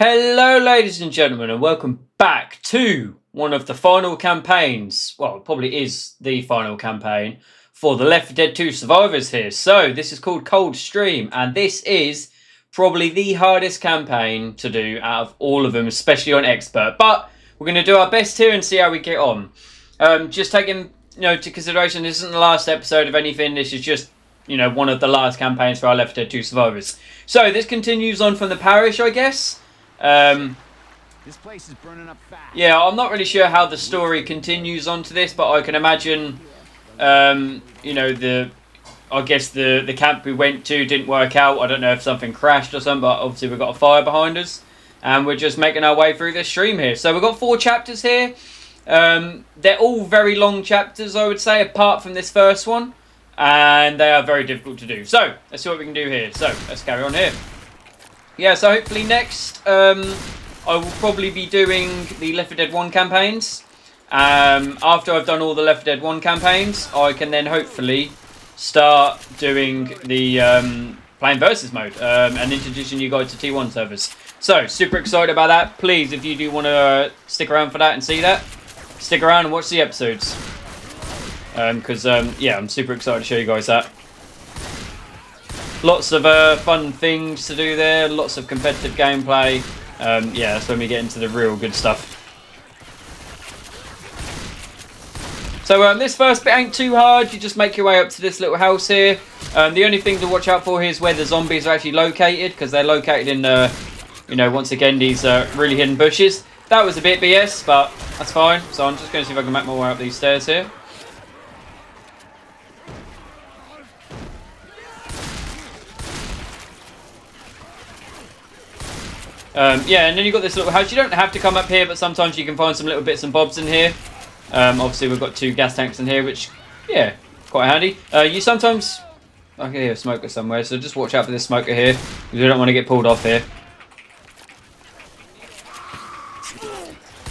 Hello, ladies and gentlemen, and welcome back to one of the final campaigns. Well, it probably is the final campaign for the Left 4 Dead 2 survivors here. So, this is called Coldstream, and this is probably the hardest campaign to do out of all of them, especially on Expert. But we're going to do our best here and see how we get on. Just taking to consideration, this isn't the last episode of anything. This is just one of the last campaigns for our Left 4 Dead 2 survivors. So, this continues on from the parish, I guess. This place is burning up fast. Yeah, I'm not really sure how the story continues onto this, but I can imagine, I guess the camp we went to didn't work out. I don't know if something crashed or something, but obviously we've got a fire behind us, and we're just making our way through this stream here. So we've got 4 chapters here. They're all very long chapters, I would say, apart from this first one, and they are very difficult to do. So let's see what we can do here. So let's carry on here. Yeah, so hopefully next, I will probably be doing the Left 4 Dead 1 campaigns. After I've done all the Left 4 Dead 1 campaigns, I can then hopefully start doing the playing versus mode and introducing you guys to T1 servers. So, super excited about that. Please, if you do want to stick around for that and see that, stick around and watch the episodes. Because, yeah, I'm super excited to show you guys that. Lots of fun things to do there, lots of competitive gameplay. Yeah, that's when we get into the real good stuff. So this first bit ain't too hard. You just make your way up to this little house here. The only thing to watch out for here is where the zombies are actually located, because they're located in, once again, these really hidden bushes. That was a bit BS, but that's fine. So I'm just going to see if I can make my way up these stairs here. Yeah, and then you've got this little house. You don't have to come up here, but sometimes you can find some little bits and bobs in here. Obviously, we've got 2 gas tanks in here, which, yeah, quite handy. You sometimes... I can hear a smoker somewhere, so just watch out for this smoker here, because we don't want to get pulled off here.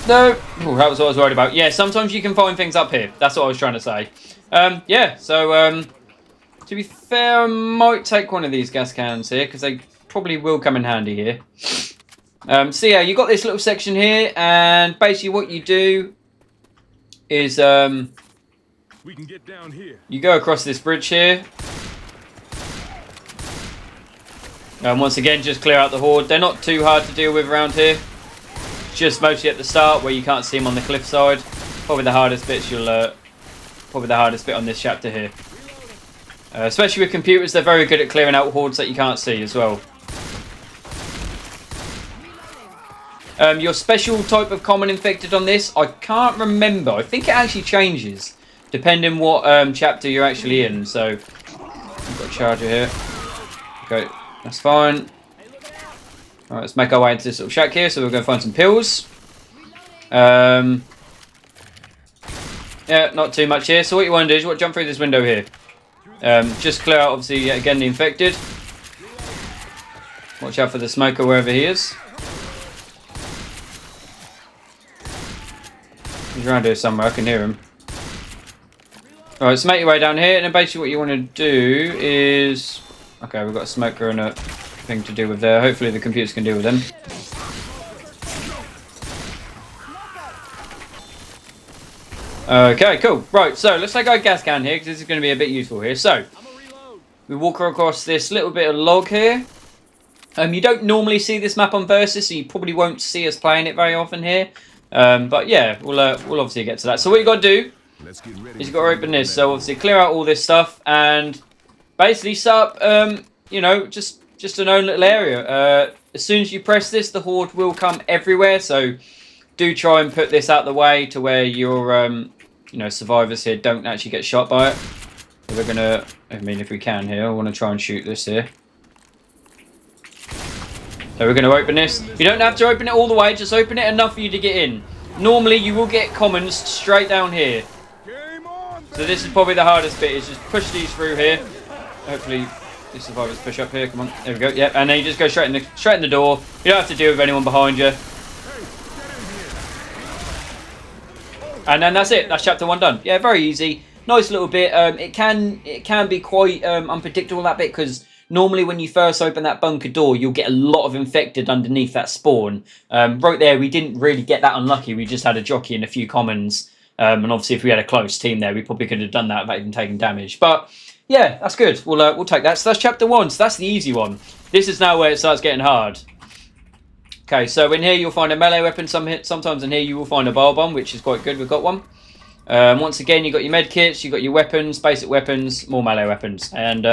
No! Ooh, that was what I was worried about. Yeah, sometimes you can find things up here. That's what I was trying to say. Yeah, so, to be fair, I might take one of these gas cannons here, because they probably will come in handy here. So yeah, you got this little section here, and basically what you do is we can get down here. You go across this bridge here, and once again just clear out the horde. They're not too hard to deal with around here, just mostly at the start where you can't see them on the cliffside. Probably the hardest bits probably the hardest bit on this chapter here. Especially with computers, they're very good at clearing out hordes that you can't see as well. Your special type of common infected on this, I can't remember. I think it actually changes depending what chapter you're actually in. So, we've got a charger here. Okay, that's fine. Alright, let's make our way into this little shack here. So we're going to find some pills. Yeah, not too much here. So what you want to do is you want to jump through this window here. Just clear out, obviously, yet again, the infected. Watch out for the smoker wherever he is. He's around here somewhere, I can hear him. Alright, so make your way down here, and then basically what you want to do is... Okay, we've got a smoker and a thing to deal with there. Hopefully the computers can deal with them. Okay, cool. Right, so let's take our gas can here, because this is going to be a bit useful here. So, we walk across this little bit of log here. You don't normally see this map on Versus, so you probably won't see us playing it very often here. But yeah, we'll obviously get to that. So what you got to do is you got to open this. So obviously clear out all this stuff and basically set up, just an own little area. As soon as you press this, the horde will come everywhere. So do try and put this out the way to where your, survivors here don't actually get shot by it. So we're gonna, if we can here, I want to try and shoot this here. So we're going to open this. You don't have to open it all the way, just open it enough for you to get in. Normally you will get commons straight down here. So this is probably the hardest bit, is just push these through here. Hopefully the survivors push up here, come on. There we go, yep, and then you just go straight in the door. You don't have to deal with anyone behind you. And then that's it, that's chapter 1 done. Yeah, very easy. Nice little bit. It can be quite unpredictable, that bit, because normally when you first open that bunker door, you'll get a lot of infected underneath that spawn. Right there, we didn't really get that unlucky. We just had a jockey and a few commons. And obviously, if we had a close team there, we probably could have done that without even taking damage. But yeah, that's good. We'll take that. So that's chapter 1. So that's the easy one. This is now where it starts getting hard. Okay, so in here you'll find a melee weapon. Sometimes in here you will find a bar bomb, which is quite good. We've got one. Once again, you've got your med kits, you've got your weapons, basic weapons, more melee weapons. And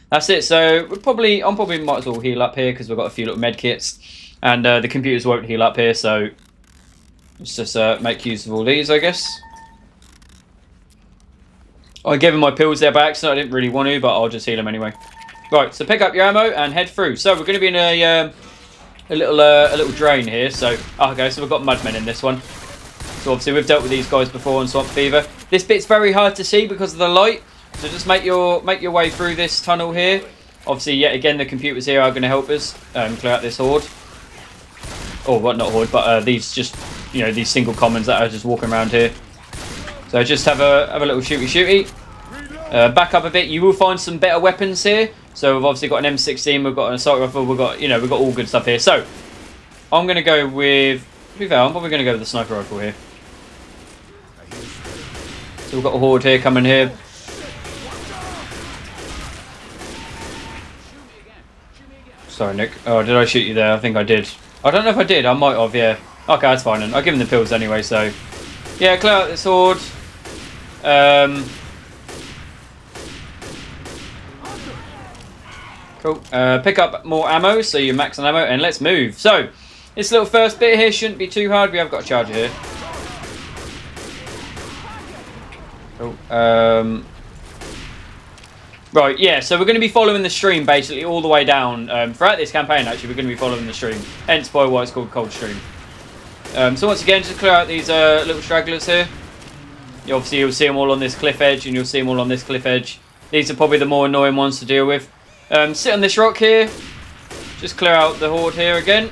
that's it. So I probably might as well heal up here because we've got a few little med kits. And the computers won't heal up here, so let's just make use of all these, I guess. I gave him my pills there by accident. I didn't really want to, but I'll just heal him anyway. Right, so pick up your ammo and head through. So we're going to be in a little drain here. So okay, so we've got mudmen in this one. So obviously we've dealt with these guys before on Swamp Fever. This bit's very hard to see because of the light. So just make your way through this tunnel here. Obviously, yet again, the computers here are going to help us clear out this horde. Or what? Not horde, but these just these single commons that are just walking around here. So just have a little shooty. Back up a bit. You will find some better weapons here. So we've obviously got an M16. We've got an assault rifle. We've got all good stuff here. So I'm going to go with. I'm probably going to go with the sniper rifle here. So we've got a horde here coming here. Sorry, Nick. Oh, did I shoot you there? I think I did. I don't know if I did. I might have. Yeah. Okay, that's fine. I'll give him the pills anyway. So yeah, clear out this horde. Cool. Pick up more ammo, so you're maxing ammo, and let's move. So, this little first bit here shouldn't be too hard. We have got a charger here. Cool. Right, yeah, so we're going to be following the stream basically all the way down. Throughout this campaign, actually, we're going to be following the stream. Hence why it's called Cold Stream. So once again, just clear out these little stragglers here. You'll see them all on this cliff edge, and you'll see them all on this cliff edge. These are probably the more annoying ones to deal with. Sit on this rock here. Just clear out the horde here again.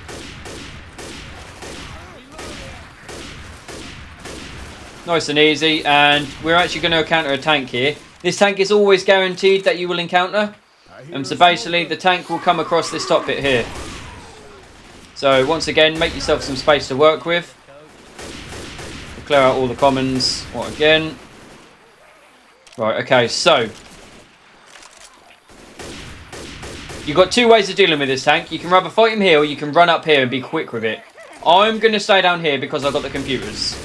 Nice and easy, and we're actually going to encounter a tank here. This tank is always guaranteed that you will encounter. So basically, the tank will come across this top bit here. So once again, make yourself some space to work with. We'll clear out all the commons. What again? Right, okay, so you've got two ways of dealing with this tank. You can either fight him here, or you can run up here and be quick with it. I'm going to stay down here because I've got the computers.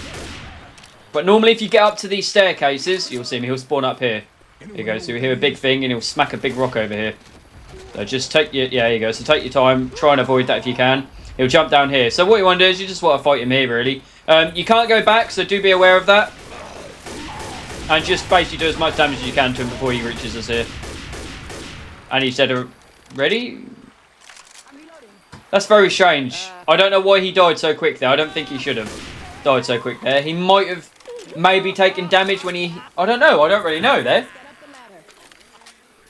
But normally if you get up to these staircases, you'll see him, he'll spawn up here. Here you go, so you'll hear a big thing and he'll smack a big rock over here. So just take your, yeah, here you go, so take your time, try and avoid that if you can. He'll jump down here. So what you want to do is you just want to fight him here really. You can't go back, so do be aware of that. And just basically do as much damage as you can to him before he reaches us here. And he said, ready? That's very strange. I don't know why he died so quick there. I don't think he should have died so quick there. He might have maybe taken damage when he... I don't know. I don't really know there.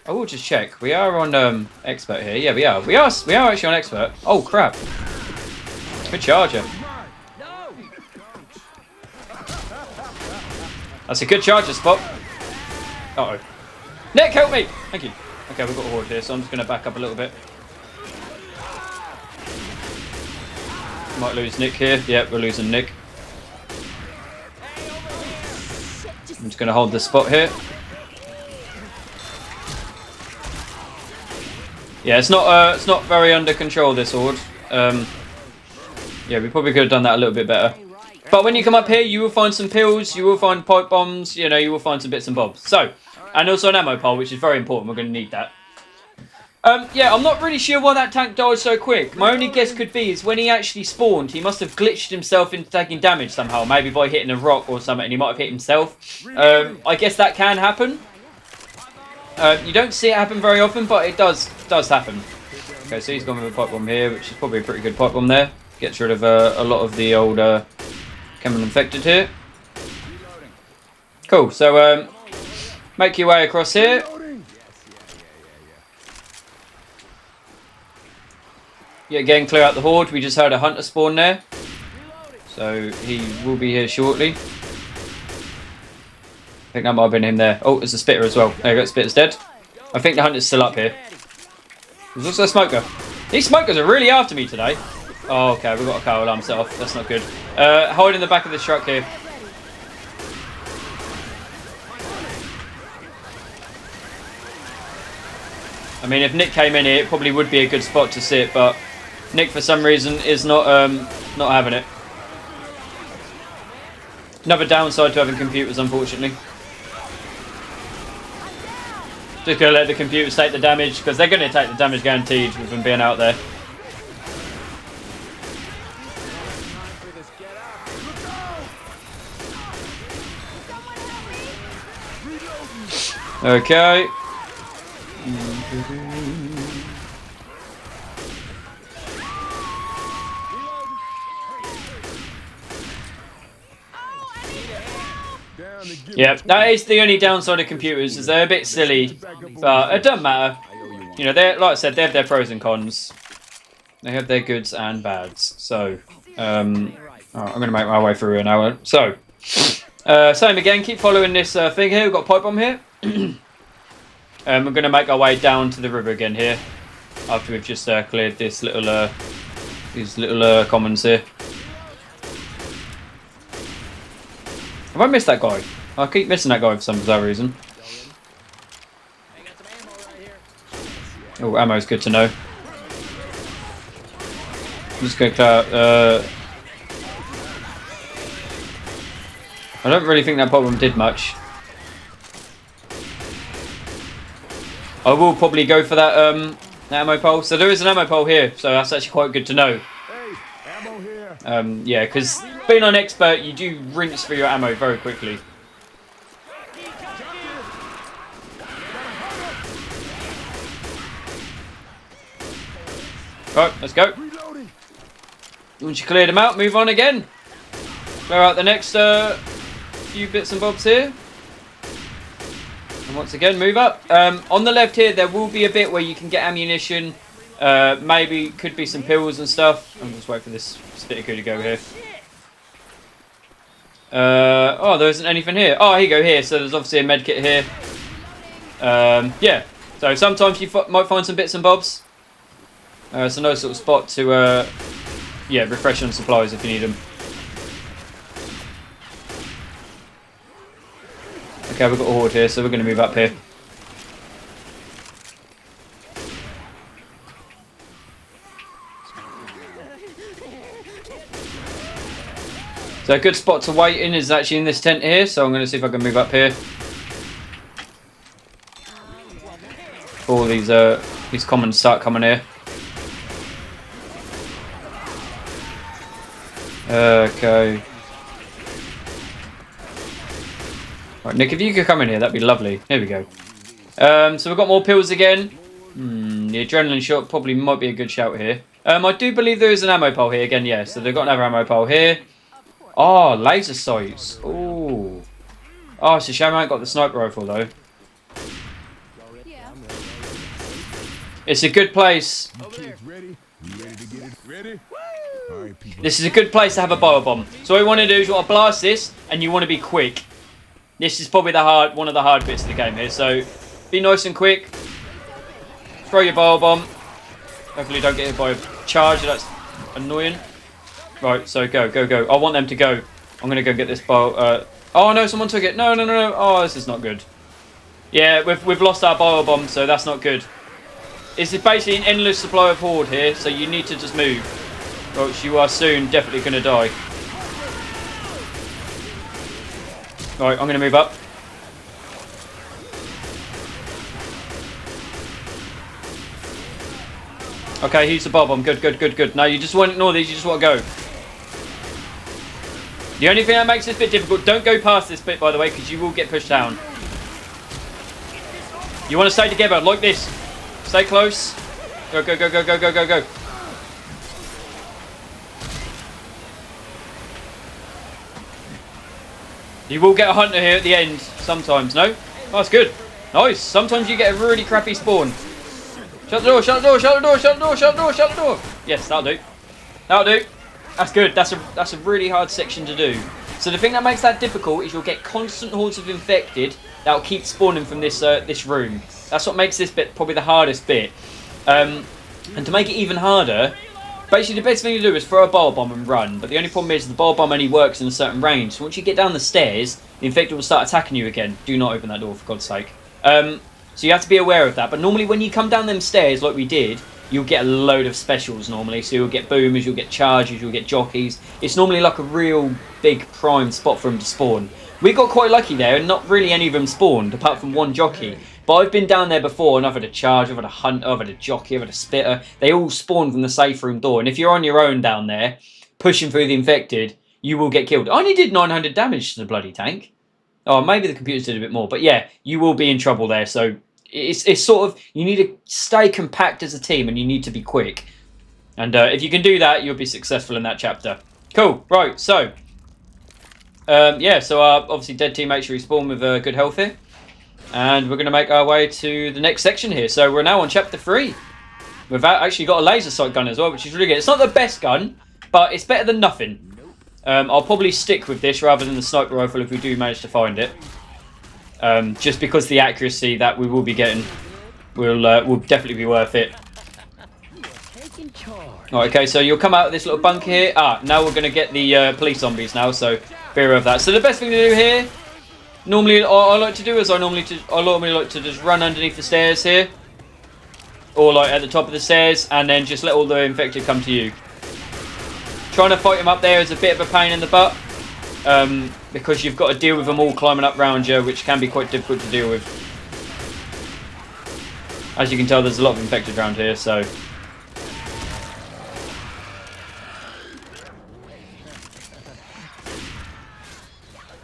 I will just check. We are on expert here. Yeah, we are. We are actually on expert. Oh, crap. Good charger. That's a good charger spot. Uh-oh. Nick, help me! Thank you. Okay, we've got a horde here, so I'm just going to back up a little bit. Might lose Nick here. Yep, we're losing Nick. I'm just going to hold this spot here. Yeah, it's not very under control, this horde. Yeah, we probably could have done that a little bit better. But when you come up here, you will find some pills, you will find pipe bombs, you will find some bits and bobs. So, and also an ammo pile, which is very important. We're going to need that. Yeah, I'm not really sure why that tank died so quick. My only guess could be is when he actually spawned, he must have glitched himself into taking damage somehow. Maybe by hitting a rock or something, and he might have hit himself. I guess that can happen. You don't see it happen very often, but it does happen. Okay, so he's gone with a pipe bomb here, which is probably a pretty good pipe bomb there. Gets rid of a lot of the old chemical infected here. Cool, so make your way across here. Yeah, again, clear out the horde. We just heard a hunter spawn there. So he will be here shortly. I think that might have been him there. Oh, there's a spitter as well. There you go, spitter's dead. I think the hunter's still up here. There's also a smoker. These smokers are really after me today. Oh, okay, we've got a car alarm set off. That's not good. Hold in the back of this truck here. I mean, if Nick came in here, it probably would be a good spot to sit, but Nick, for some reason, is not having it. Another downside to having computers, unfortunately. Just going to let the computers take the damage, because they're going to take the damage guaranteed with them being out there. Okay. Yep, that is the only downside of computers, is they're a bit silly, but it doesn't matter. You know, they're, like I said, they have their pros and cons. They have their goods and bads. So, I'm going to make my way through an hour. So, same again, keep following this thing here. We've got a pipe bomb here. We're going to make our way down to the river again here, after we've just cleared this little, these little commons here. Have I missed that guy? I keep missing that guy for some bizarre reason. Oh, ammo's good to know. I'm just going to clear out, I don't really think that problem did much. I will probably go for that ammo pole. So there is an ammo pole here, so that's actually quite good to know. Hey, ammo here. Yeah, because being an expert, you do rinse through your ammo very quickly. Right, let's go. Once you cleared them out, move on again. Clear out the next few bits and bobs here. And once again, move up. On the left here, there will be a bit where you can get ammunition. Maybe could be some pills and stuff. I'm just waiting for this sticker to go here. Oh, there isn't anything here. Oh, here you go here. So there's obviously a med kit here. Yeah. So sometimes you might find some bits and bobs. It's a nice little spot to, yeah, refresh on supplies if you need them. Okay, we've got a horde here, so we're going to move up here. So a good spot to wait in is actually in this tent here, so I'm going to see if I can move up here. Before these commons start coming here. Okay. Right, Nick, if you could come in here, that'd be lovely. Here we go. So we've got more pills again. The adrenaline shot probably might be a good shout here. I do believe there is an ammo pole here again, yeah. So they've got another ammo pole here. Oh, laser sights. Ooh. Oh, it's a shame I ain't got the sniper rifle though. It's a good place. This is a good place to have a bio bomb. So what you want to do is you want to blast this, and you want to be quick. This is probably one of the hard bits of the game here. So be nice and quick. Throw your bio bomb. Hopefully don't get hit by a charge. That's annoying. Right, so go, go, go. I want them to go. I'm going to go get this bio. Oh no, someone took it. No, no, no, no. Oh, this is not good. Yeah, we've lost our bio bomb, so that's not good. It's basically an endless supply of horde here, so you need to just move. Or else you are soon definitely going to die. Alright, I'm going to move up. Okay, he's the bio bomb. Good, good, good, good. No, you just want to ignore these, you just want to go. The only thing that makes this bit difficult, don't go past this bit, by the way, because you will get pushed down. You want to stay together, like this. Stay close. Go, go, go, go, go, go, go, go. You will get a hunter here at the end, sometimes, no? Oh, that's good. Nice. Sometimes you get a really crappy spawn. Shut the door, shut the door, shut the door, shut the door, shut the door, shut the door. Yes, that'll do. That'll do. That's good. That's a really hard section to do. So the thing that makes that difficult is you'll get constant hordes of infected that'll keep spawning from this this room. That's what makes this bit probably the hardest bit. And to make it even harder, basically the best thing to do is throw a bile bomb and run. But the only problem is the bile bomb only works in a certain range. So once you get down the stairs, the infected will start attacking you again. Do not open that door, for God's sake. So you have to be aware of that. But normally when you come down them stairs like we did, you'll get a load of specials normally. So you'll get boomers, you'll get chargers, you'll get jockeys. It's normally like a real big prime spot for them to spawn. We got quite lucky there, and not really any of them spawned, apart from one jockey. But I've been down there before, and I've had a charge, I've had a hunter, I've had a jockey, I've had a spitter. They all spawn from the safe room door. And if you're on your own down there, pushing through the infected, you will get killed. I only did 900 damage to the bloody tank. Oh, maybe the computers did a bit more. But yeah, you will be in trouble there. So it's sort of, you need to stay compact as a team, and you need to be quick. And if you can do that, you'll be successful in that chapter. Cool. Right, so... yeah, so our obviously dead teammates respawn with good health here. And we're going to make our way to the next section here. So we're now on chapter 3. We've actually got a laser sight gun as well, which is really good. It's not the best gun, but it's better than nothing. I'll probably stick with this rather than the sniper rifle if we do manage to find it. Just because the accuracy that we will be getting will definitely be worth it. Right, okay, so you'll come out of this little bunker here. Now we're going to get the police zombies now, so be aware of that. So the best thing to do here, normally I like to do is I normally like to just run underneath the stairs here, or like at the top of the stairs, and then just let all the infected come to you. Trying to fight them up there is a bit of a pain in the butt, because you've got to deal with them all climbing up round you, which can be quite difficult to deal with. As you can tell, there's a lot of infected around here, so.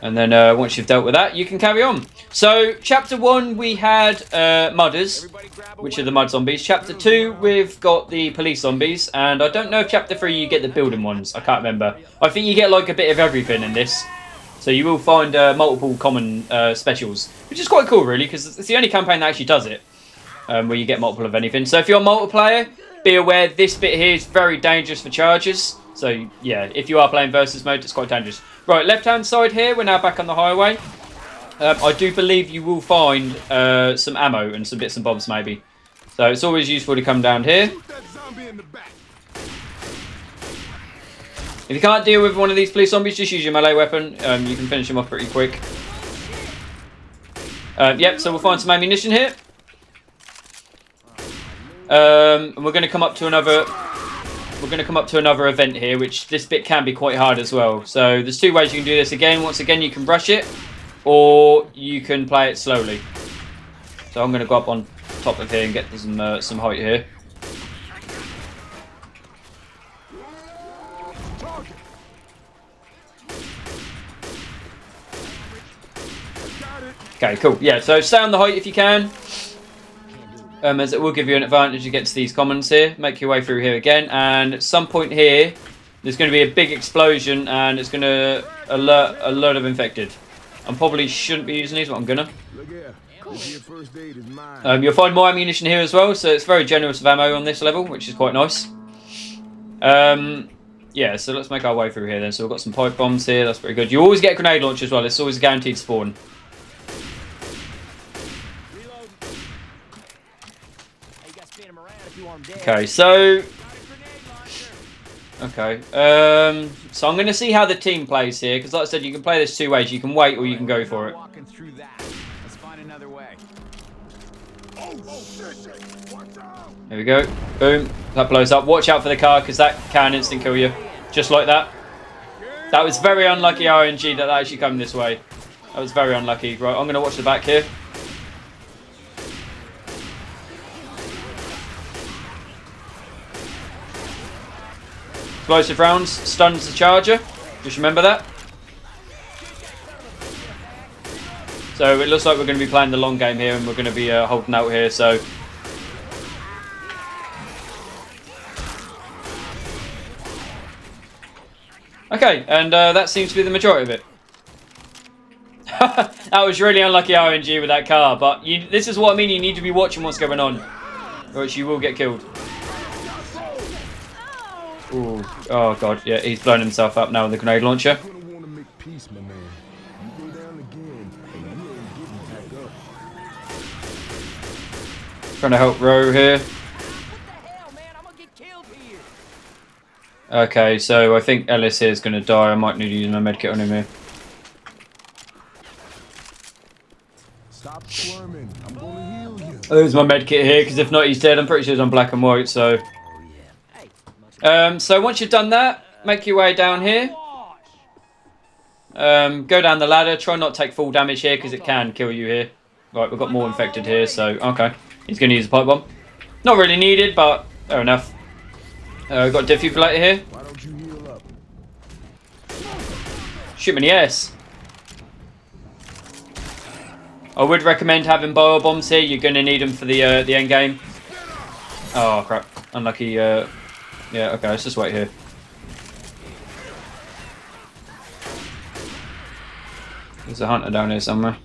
And then once you've dealt with that, you can carry on. So, Chapter 1, we had Mudders, which are the mud zombies. Chapter 2, we've got the police zombies. And I don't know if Chapter 3 you get the building ones. I can't remember. I think you get like a bit of everything in this. So you will find multiple common specials, which is quite cool, really, because it's the only campaign that actually does it, where you get multiple of anything. So if you're a multiplayer, be aware this bit here is very dangerous for charges. So, yeah, if you are playing versus mode, it's quite dangerous. Right, left-hand side here, we're now back on the highway. I do believe you will find some ammo and some bits and bobs, maybe. So it's always useful to come down here. If you can't deal with one of these police zombies, just use your melee weapon. You can finish them off pretty quick. Yep, so we'll find some ammunition here. And we're going to come up to another... We're going to come up to another event here, which this bit can be quite hard as well. So there's two ways you can do this. Again, once again, you can rush it, or you can play it slowly. So I'm going to go up on top of here and get some height here. Okay, cool. Yeah, so stay on the height if you can. As it will give you an advantage against these commons here. Make your way through here again, and at some point here there's going to be a big explosion, and it's going to alert a load of infected. I probably shouldn't be using these, but I'm gonna. You'll find more ammunition here as well, so it's very generous of ammo on this level, which is quite nice. Yeah, so let's make our way through here then. So we've got some pipe bombs here, that's pretty good. You always get a grenade launcher as well, it's always a guaranteed spawn. Okay, so... Okay, so I'm going to see how the team plays here, because like I said, you can play this two ways. You can wait or you can go for it. There we go. Boom. That blows up. Watch out for the car, because that can instant kill you. Just like that. That was very unlucky RNG that actually came this way. That was very unlucky. Right, I'm going to watch the back here. Explosive rounds stuns the charger. Just remember that. So it looks like we're going to be playing the long game here, and we're going to be holding out here. So okay, and that seems to be the majority of it. That was really unlucky RNG with that car, but this is what I mean. You need to be watching what's going on, or else you will get killed. Ooh. Oh god, yeah, he's blown himself up now with the grenade launcher. Trying to help Row here. Okay, so I think Ellis here is going to die. I might need to use my medkit on him here. Stop squirming. I'm gonna heal you. I'll use my medkit here, because if not, he's dead. I'm pretty sure he's on black and white, so... So once you've done that, make your way down here. Go down the ladder. Try not to take full damage here, because it can kill you here. Right, we've got more infected here, so... Okay. He's going to use a pipe bomb. Not really needed, but fair enough. We've got a defibrillator here. Why don't you heal up? Shoot him in the ass. I would recommend having bio bombs here. You're going to need them for the end game. Oh, crap. Unlucky. Yeah, okay, let's just wait here. There's a hunter down here somewhere.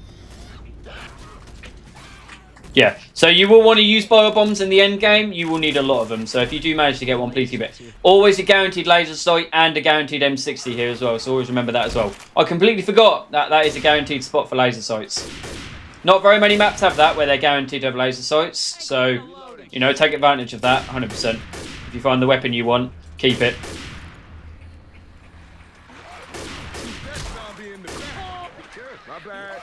Yeah, so you will want to use bio bombs in the end game. You will need a lot of them. So if you do manage to get one, please keep it. Always a guaranteed laser sight and a guaranteed M60 here as well. So always remember that as well. I completely forgot that that is a guaranteed spot for laser sights. Not very many maps have that where they're guaranteed to have laser sights. So, you know, take advantage of that 100%. If you find the weapon you want, keep it. My bad.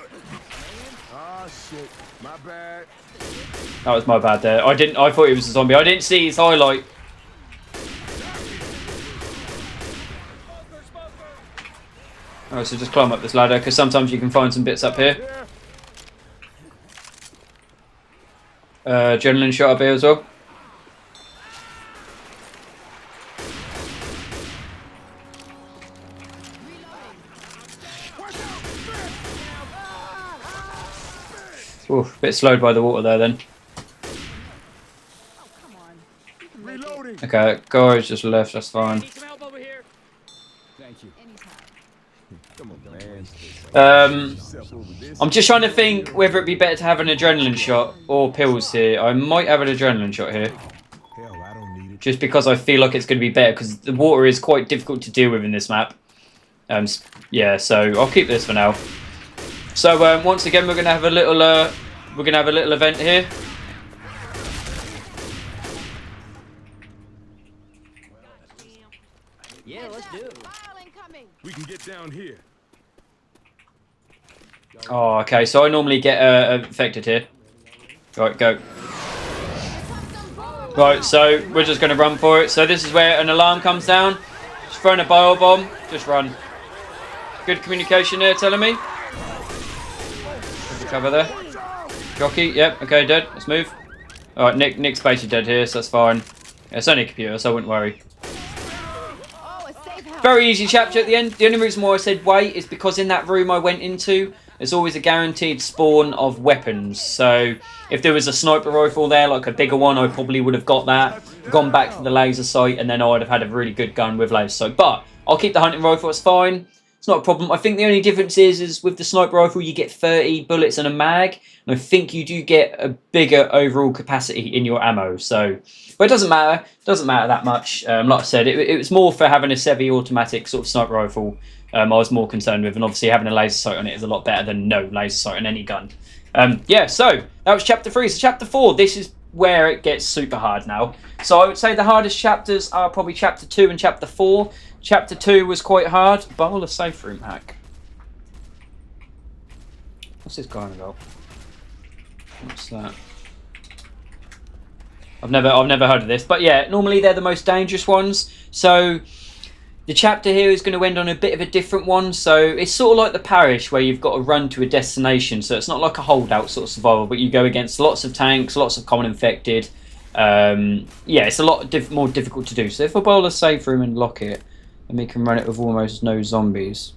Ah, shit. My bad. That was my bad there. I thought he was a zombie. I didn't see his highlight. Alright, so just climb up this ladder, because sometimes you can find some bits up here. Adrenaline shot up here as well. Oof, bit slowed by the water there then. Reloading. Okay, guys just left, that's fine. Thank you. Come on, man. Yourself over this. I'm just trying to think whether it'd be better to have an adrenaline shot or pills here. I might have an adrenaline shot here. Hell, I don't need it. Just because I feel like it's going to be better, because the water is quite difficult to deal with in this map. Yeah, so I'll keep this for now. So once again, we're going to have a little event here. Yeah, let's do it. We can get down here. Oh, okay. So I normally get affected here. Right, go. Right, so we're just going to run for it. So this is where an alarm comes down. Just throwing a bio bomb. Just run. Good communication there, telling me. Cover there. Jockey, yep, okay, dead. Let's move. Alright, Nick's basically dead here, so that's fine. Yeah, it's only a computer, so I wouldn't worry. Very easy chapter at the end. The only reason why I said wait is because in that room I went into, there's always a guaranteed spawn of weapons. So if there was a sniper rifle there, like a bigger one, I probably would have got that, gone back to the laser sight, and then I would have had a really good gun with laser sight. But I'll keep the hunting rifle, it's fine. It's not a problem. I think the only difference is with the sniper rifle, you get 30 bullets and a mag. And I think you do get a bigger overall capacity in your ammo. So, but it doesn't matter. It doesn't matter that much. Like I said, it was more for having a semi-automatic sort of sniper rifle. I was more concerned with. And obviously having a laser sight on it is a lot better than no laser sight on any gun. Yeah, so that was chapter 3. So chapter 4, this is where it gets super hard now. So I would say the hardest chapters are probably chapter 2 and chapter 4. Chapter 2 was quite hard. Bowl of safe room hack. What's this guy about? What's that? I've never heard of this. But yeah, normally they're the most dangerous ones. So the chapter here is going to end on a bit of a different one. So it's sort of like the parish where you've got to run to a destination. So it's not like a holdout sort of survival, but you go against lots of tanks, lots of common infected. Yeah, it's a lot more difficult to do. So if I bowl a safe room and lock it, and we can run it with almost no zombies.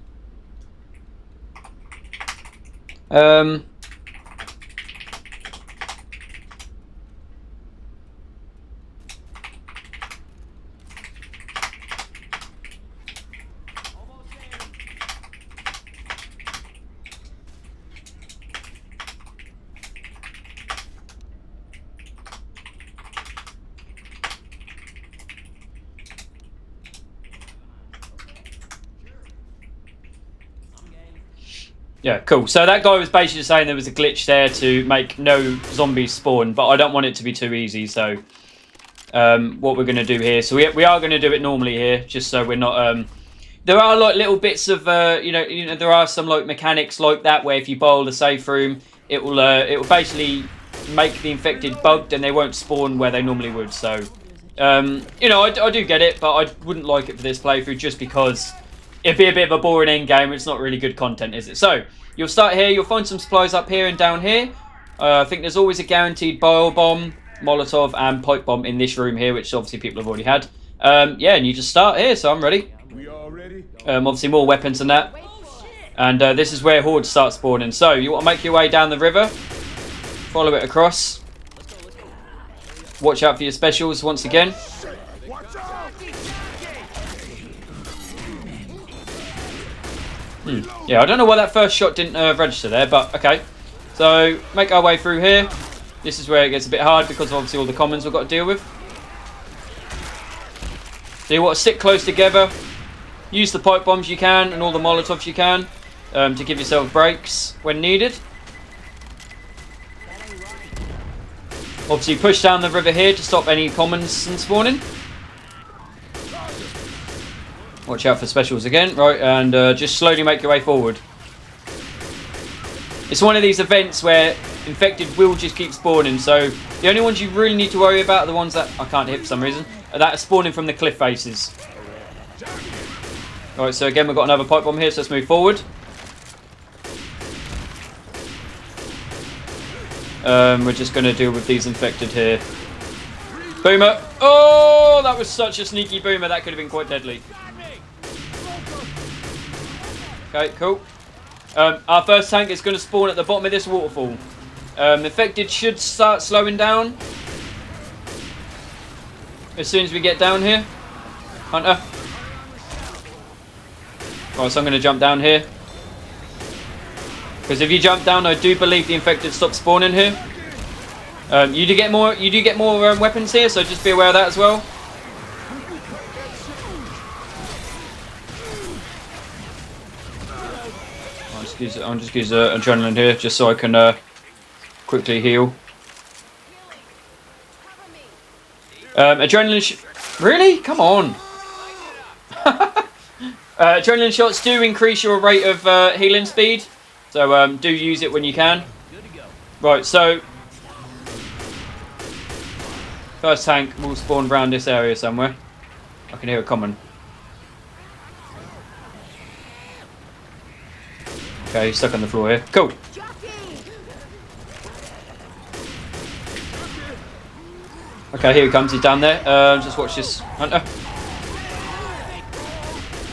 Yeah, cool. So that guy was basically saying there was a glitch there to make no zombies spawn, but I don't want it to be too easy, so what we're going to do here. So we are going to do it normally here, just so we're not... there are like little bits of, you know, there are some like mechanics like that where if you bowl the safe room, it will basically make the infected bugged and they won't spawn where they normally would. So, you know, I do get it, but I wouldn't like it for this playthrough just because it'd be a bit of a boring end game. It's not really good content, is it? So, you'll start here. You'll find some supplies up here and down here. I think there's always a guaranteed bio bomb, Molotov, and pipe bomb in this room here, which obviously people have already had. Yeah, and you just start here, so I'm ready. We all ready? Obviously more weapons than that. And this is where hordes start spawning. So, you want to make your way down the river. Follow it across. Watch out for your specials once again. Yeah, I don't know why that first shot didn't register there, but okay. So, make our way through here. This is where it gets a bit hard because obviously all the commons we've got to deal with. So you want to stick close together. Use the pipe bombs you can and all the Molotovs you can to give yourself breaks when needed. Obviously push down the river here to stop any commons from spawning. Watch out for specials again. Right, and just slowly make your way forward. It's one of these events where infected will just keep spawning, so the only ones you really need to worry about are the ones that I can't hit for some reason, that are spawning from the cliff faces. Alright, so again we've got another pipe bomb here, so let's move forward. We're just going to deal with these infected here. Boomer! Oh, that was such a sneaky boomer, that could have been quite deadly. Okay, cool. Our first tank is going to spawn at the bottom of this waterfall. Infected should start slowing down as soon as we get down here. Hunter. Right, so I'm going to jump down here. Because if you jump down, I do believe the infected stop spawning here. You do get more weapons here, so just be aware of that as well. I'll just use adrenaline here, just so I can quickly heal. Adrenaline really? Come on. Adrenaline shots do increase your rate of healing speed, so do use it when you can. Right, so first tank will spawn around this area somewhere. I can hear it coming. Okay, he's stuck on the floor here. Cool. Okay, here he comes. He's down there. Just watch this, Hunter.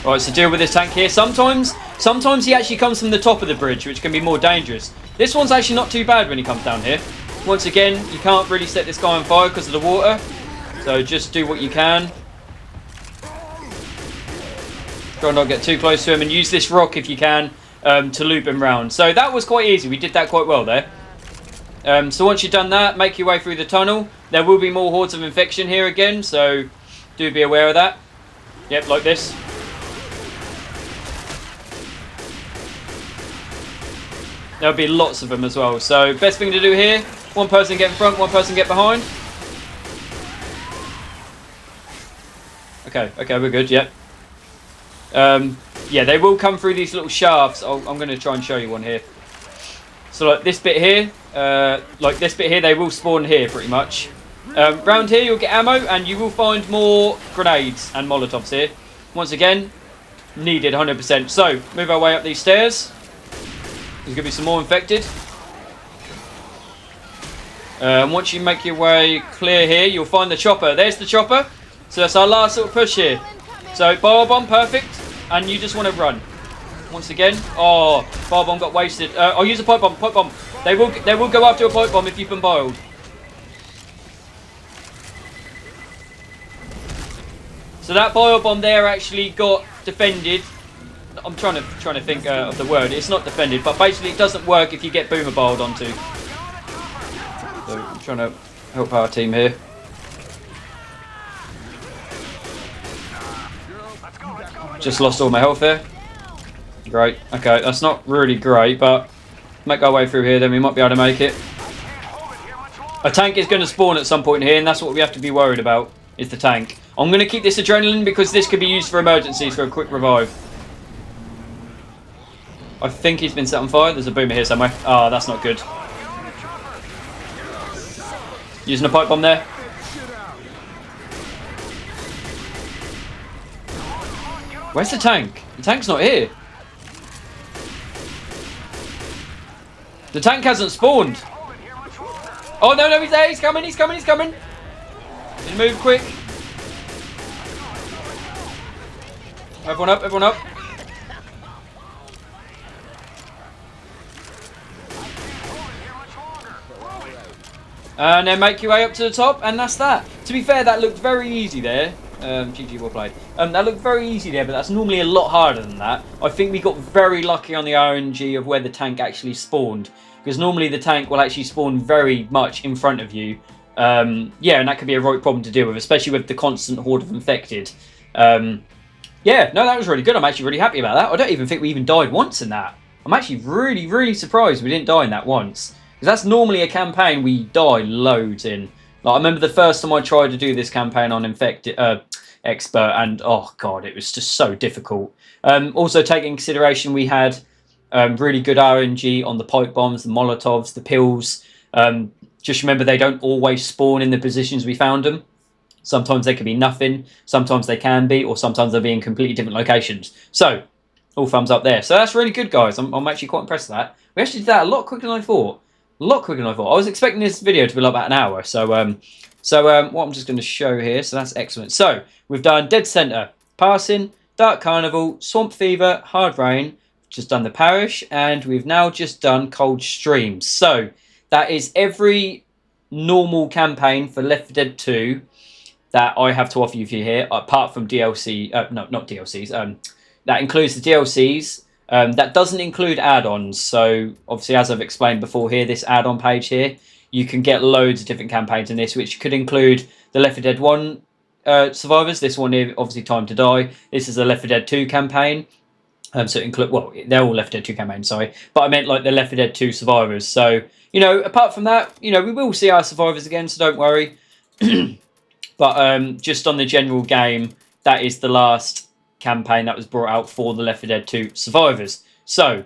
Right, so deal with this tank here. Sometimes he actually comes from the top of the bridge, which can be more dangerous. This one's actually not too bad when he comes down here. Once again, you can't really set this guy on fire because of the water. So just do what you can. Try not to get too close to him and use this rock if you can to loop him round. So that was quite easy. We did that quite well there. So once you've done that, make your way through the tunnel. There will be more hordes of infection here again, so do be aware of that. Yep, like this. There'll be lots of them as well. So best thing to do here, one person get in front, one person get behind. Okay, we're good, yep. Yeah, they will come through these little shafts. I'm going to try and show you one here. So like this bit here, they will spawn here pretty much. Round here you'll get ammo and you will find more grenades and Molotovs here. Once again, needed 100%. So, move our way up these stairs. There's going to be some more infected. Once you make your way clear here, you'll find the chopper. There's the chopper. So that's our last little push here. So, bio bomb, perfect. And you just want to run. Once again. Oh, bio bomb got wasted. I'll use a pipe bomb. Pipe bomb. They will go after a pipe bomb if you've been boiled. So that bio bomb there actually got defended. I'm trying to think of the word. It's not defended, but basically it doesn't work if you get boomer boiled onto. So I'm trying to help our team here. Just lost all my health there. Great. Okay, that's not really great, but make our way through here, then we might be able to make it. A tank is going to spawn at some point here, and that's what we have to be worried about, is the tank. I'm going to keep this adrenaline because this could be used for emergencies for a quick revive. I think he's been set on fire. There's a boomer here somewhere. Ah, that's not good. Using a pipe bomb there. Where's the tank? The tank's not here. The tank hasn't spawned. Oh, no, he's there. He's coming. Just move quick. Everyone up. And then make your way up to the top, and that's that. To be fair, that looked very easy there. GG, well played. That looked very easy there, but that's normally a lot harder than that. I think we got very lucky on the RNG of where the tank actually spawned, because normally the tank will actually spawn very much in front of you. Yeah, and that could be a right problem to deal with, especially with the constant horde of infected. Yeah, no, that was really good. I'm actually really happy about that. I don't even think we even died once in that. I'm actually really, really surprised we didn't die in that once. Because that's normally a campaign we die loads in. Like, I remember the first time I tried to do this campaign on Infected Expert, and oh god, it was just so difficult. Also, taking into consideration we had really good RNG on the pipe bombs, the Molotovs, the pills. Just remember they don't always spawn in the positions we found them. Sometimes they can be nothing, sometimes they can be, or sometimes they'll be in completely different locations. So, all thumbs up there. So that's really good, guys. I'm actually quite impressed with that. We actually did that a lot quicker than I thought. A lot quicker than I thought. I was expecting this video to be like about an hour. So what I'm just going to show here. So that's excellent. So we've done Dead Center, Passing, Dark Carnival, Swamp Fever, Hard Rain. Just done the Parish, and we've now just done Cold Streams. So that is every normal campaign for Left 4 Dead 2 that I have to offer you here, apart from DLC. No, not DLCs. That includes the DLCs. That doesn't include add-ons. So obviously, as I've explained before here, this add-on page here, you can get loads of different campaigns in this, which could include the Left 4 Dead 1 survivors. This one here, obviously, Time to Die. This is a Left 4 Dead 2 campaign. So include, well, they're all Left 4 Dead 2 campaigns, sorry. But I meant like the Left 4 Dead 2 survivors. So, you know, apart from that, you know, we will see our survivors again, so don't worry. But just on the general game, that is the last campaign that was brought out for the Left 4 Dead 2 survivors. So,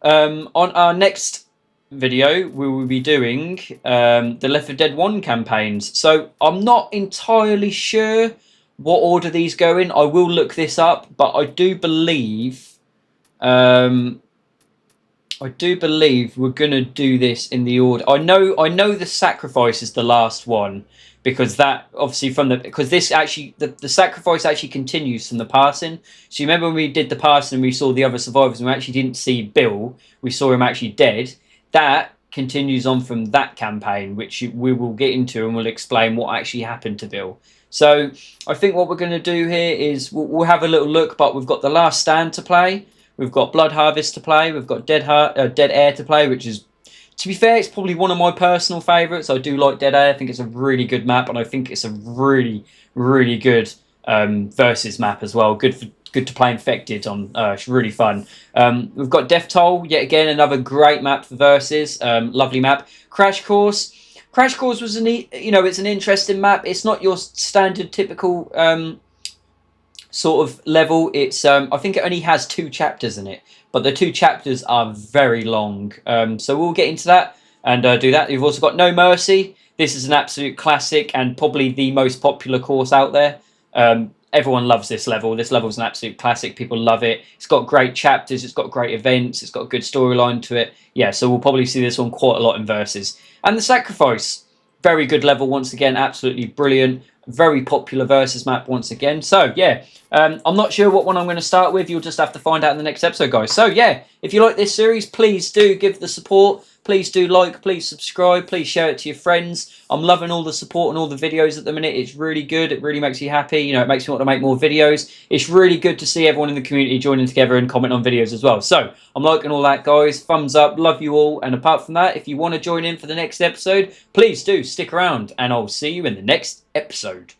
on our next video, we will be doing the Left 4 Dead 1 campaigns. So, I'm not entirely sure what order these go in. I will look this up, but I do believe we're gonna do this in the order. I know the Sacrifice is the last one, because that obviously because this actually the Sacrifice actually continues from the Passing. So you remember when we did the Passing and we saw the other survivors and we actually didn't see Bill, we saw him actually dead. That continues on from that campaign, which we will get into, and we'll explain what actually happened to Bill. So I think what we're going to do here is we'll have a little look, but we've got The Last Stand to play, we've got Blood Harvest to play, we've got Dead Air to play, which is, to be fair, it's probably one of my personal favourites. I do like Dead Air. I think it's a really good map, and I think it's a really, really good versus map as well. Good to play Infected on. It's really fun. We've got Death Toll, yet again, another great map for versus. Lovely map. Crash Course. Crash Course was it's an interesting map. It's not your standard typical sort of level. It's I think it only has 2 chapters in it, but the 2 chapters are very long. So we'll get into that and do that. You've also got No Mercy. This is an absolute classic and probably the most popular course out there. Everyone loves this level. This level is an absolute classic. People love it. It's got great chapters. It's got great events. It's got a good storyline to it. Yeah, so we'll probably see this one quite a lot in versus. And the Sacrifice, very good level once again. Absolutely brilliant. Very popular versus map once again. So yeah, I'm not sure what one I'm going to start with. You'll just have to find out in the next episode, guys. So yeah, if you like this series, please do give the support. Please do like, please subscribe, please share it to your friends. I'm loving all the support and all the videos at the minute. It's really good. It really makes you happy. You know, it makes me want to make more videos. It's really good to see everyone in the community joining together and comment on videos as well. So I'm liking all that, guys. Thumbs up. Love you all. And apart from that, if you want to join in for the next episode, please do stick around and I'll see you in the next episode.